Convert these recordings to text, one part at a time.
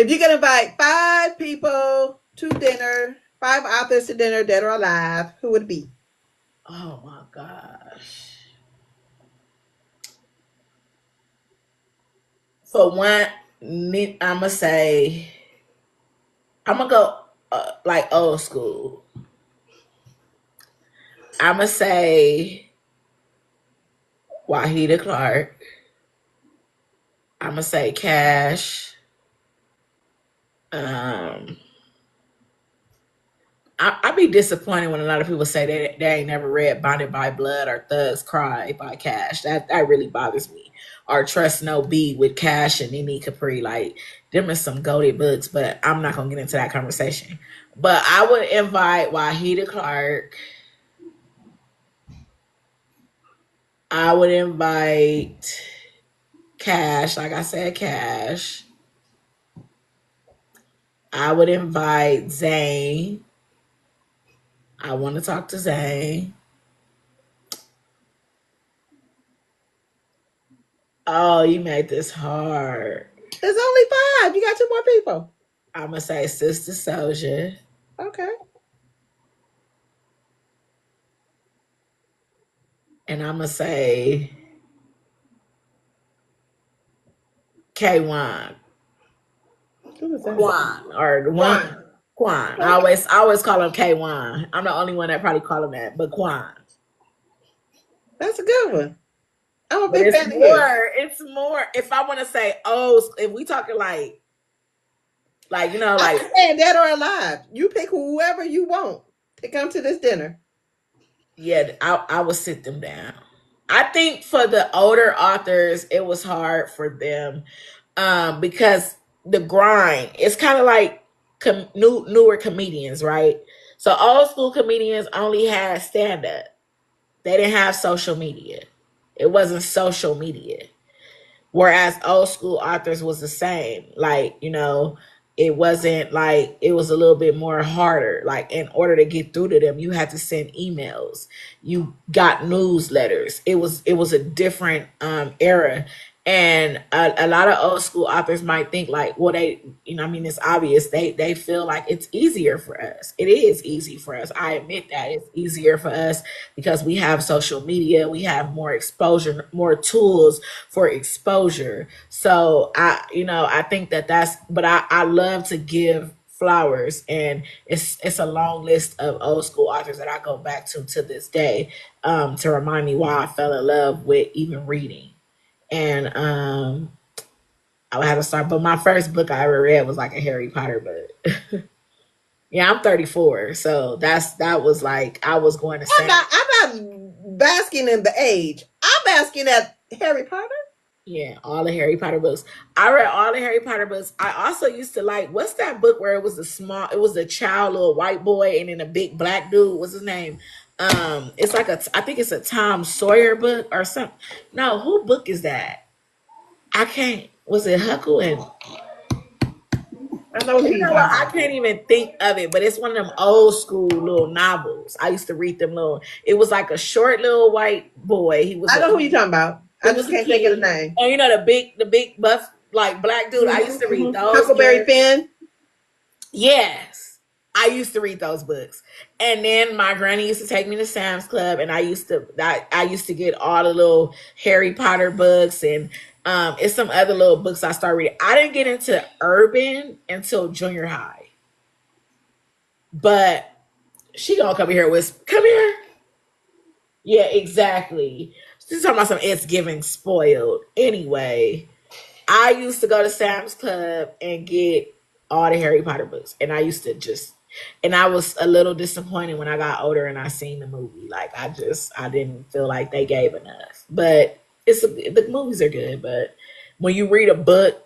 If you can invite 5 people to dinner, 5 authors to dinner, dead or alive, who would it be? Oh my gosh. For one, I'ma say I'm gonna go like old school. I'm gonna say Wahida Clark. I'm gonna say Cash. Um, I be disappointed when a lot of people say they ain't never read Bonded by Blood or Thugs Cry by Cash. That really bothers me. Or Trust No Beat with Cash and Nene Capri. Like them is some goated books, but I'm not gonna get into that conversation. But I would invite Wahida Clark. I would invite Cash, like I said, Cash. I would invite Zane. I want to talk to Zane. Oh, you made this hard. There's only 5. You got 2 more people. I'm gonna say Sister Soldier, Okay. and I'm gonna say K1, Who was that? Kwan, or the One. one Kwan. Okay. I always call him K1. I'm the only one that probably call him that, but Kwan. That's a good one. I'm a But big it's fan of his. more. It's more. If I want to say, oh, if we talking like I'm like just saying, dead or alive. You pick whoever you want to come to this dinner. yeah, I would sit them down. I think for the older authors, it was hard for them because the grind. It's kind of like newer comedians, right? So old school comedians only had stand up. They didn't have social media. It wasn't social media. Whereas old school authors was the same. Like, it wasn't like it was a little bit more harder. Like in order to get through to them, you had to send emails. You got newsletters. It was a different era. And a lot of old school authors might think like, well, I mean, it's obvious they feel like it's easier for us. It is easy for us. I admit that it's easier for us because we have social media, we have more exposure, more tools for exposure. So I think but I love to give flowers, and it's a long list of old school authors that I go back to this day, to remind me why I fell in love with even reading. And I had to start, but my first book I ever read was like a Harry Potter book. Yeah, I'm 34, so that was like I was going to say. I'm not basking in the age. I'm basking at Harry Potter. Yeah, all the Harry Potter books. I read all the Harry Potter books. I also used to like, what's that book where it was a child, little white boy, and then a big black dude. What's his name? It's like I think it's a Tom Sawyer book or something. No, who book is that? I can't. Was it Huckle and I know who you you're know what? talking I about. can't even think of it, but it's one of them old school little novels. I used to read them little. It was like a short little white boy. I know who you're talking about. He I was just a can't think of kid, the name. and the big buff like black dude. I used to read those Huckleberry books. Finn. Yes. I used to read those books. And then my granny used to take me to Sam's Club, and I used to get all the little Harry Potter books, and it's some other little books I started reading. I didn't get into urban until junior high. But she gonna come here with come here. Yeah, exactly. She's talking about some it's giving spoiled. Anyway, I used to go to Sam's Club and get all the Harry Potter books, and and I was a little disappointed when I got older and I seen the movie. Like I didn't feel like they gave enough. But the movies are good, but when you read a book,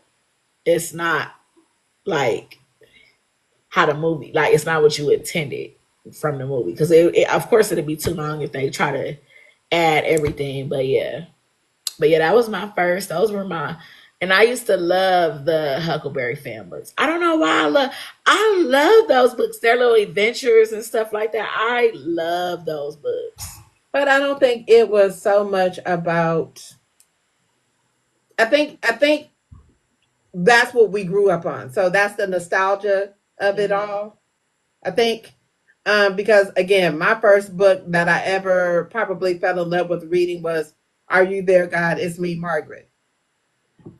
it's not like how the movie, like it's not what you intended from the movie, because of course it'd be too long if they try to add everything. But yeah, that was my first. Those were my, and I used to love the Huckleberry Finn books. I don't know why I love those books. Their little adventures and stuff like that. I love those books. But I don't think it was so much about. I think that's what we grew up on. So that's the nostalgia of it Hmm. all, I think. Because again, my first book that I ever probably fell in love with reading was Are You There, God? It's Me, Margaret.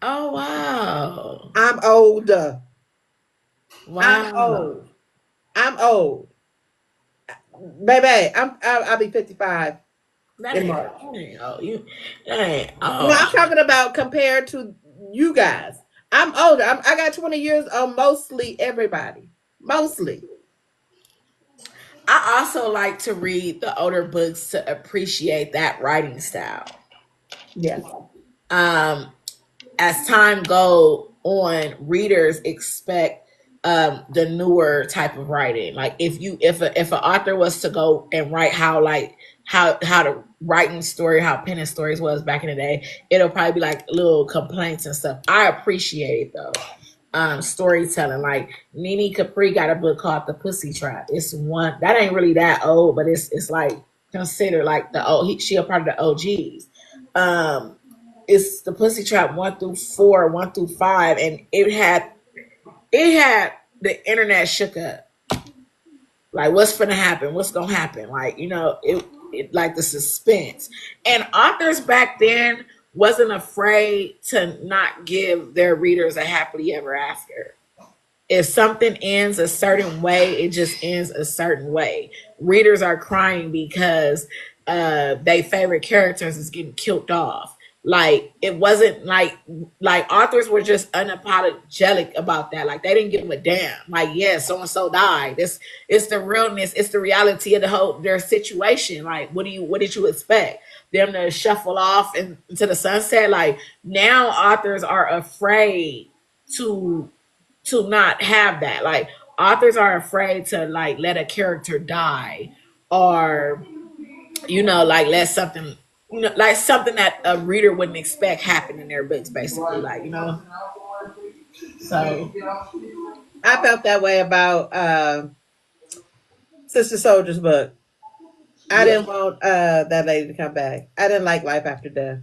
Oh wow. I'm old. I'm Wow. old. I'm old. Baby, I'll be 55 That in ain't March. that ain't oh you that ain't No, I'm oh. talking about compared to you guys. I'm older. I got 20 years on mostly everybody. Mostly. I also like to read the older books to appreciate that writing style. Yes. Um, as time go on, readers expect the newer type of writing. Like if an author was to go and write how like how the writing story, how penning stories was back in the day, it'll probably be like little complaints and stuff. I appreciate it though. Storytelling. Like Nene Capri got a book called The Pussy Trap. It's one that ain't really that old, but it's like considered like the old. She a part of the OGs. Um, it's The Pussy Trap 1 through 4, 1 through 5, and it had the internet shook up. Like what's gonna happen? What's gonna happen? Like it like the suspense. And authors back then wasn't afraid to not give their readers a happily ever after. If something ends a certain way, it just ends a certain way. Readers are crying because their favorite characters is getting killed off. Like it wasn't like authors were just unapologetic about that. Like they didn't give a damn. Like yeah, so and so died. It's the realness. It's the reality of the whole their situation. Like what did you expect them to shuffle off into the sunset? Like now authors are afraid to not have that. Like authors are afraid to like let a character die or like let something like something that a reader wouldn't expect happen in their books basically like. So I felt that way about Sister Soldier's book. I yeah. didn't want that lady to come back. I didn't like Life After Death.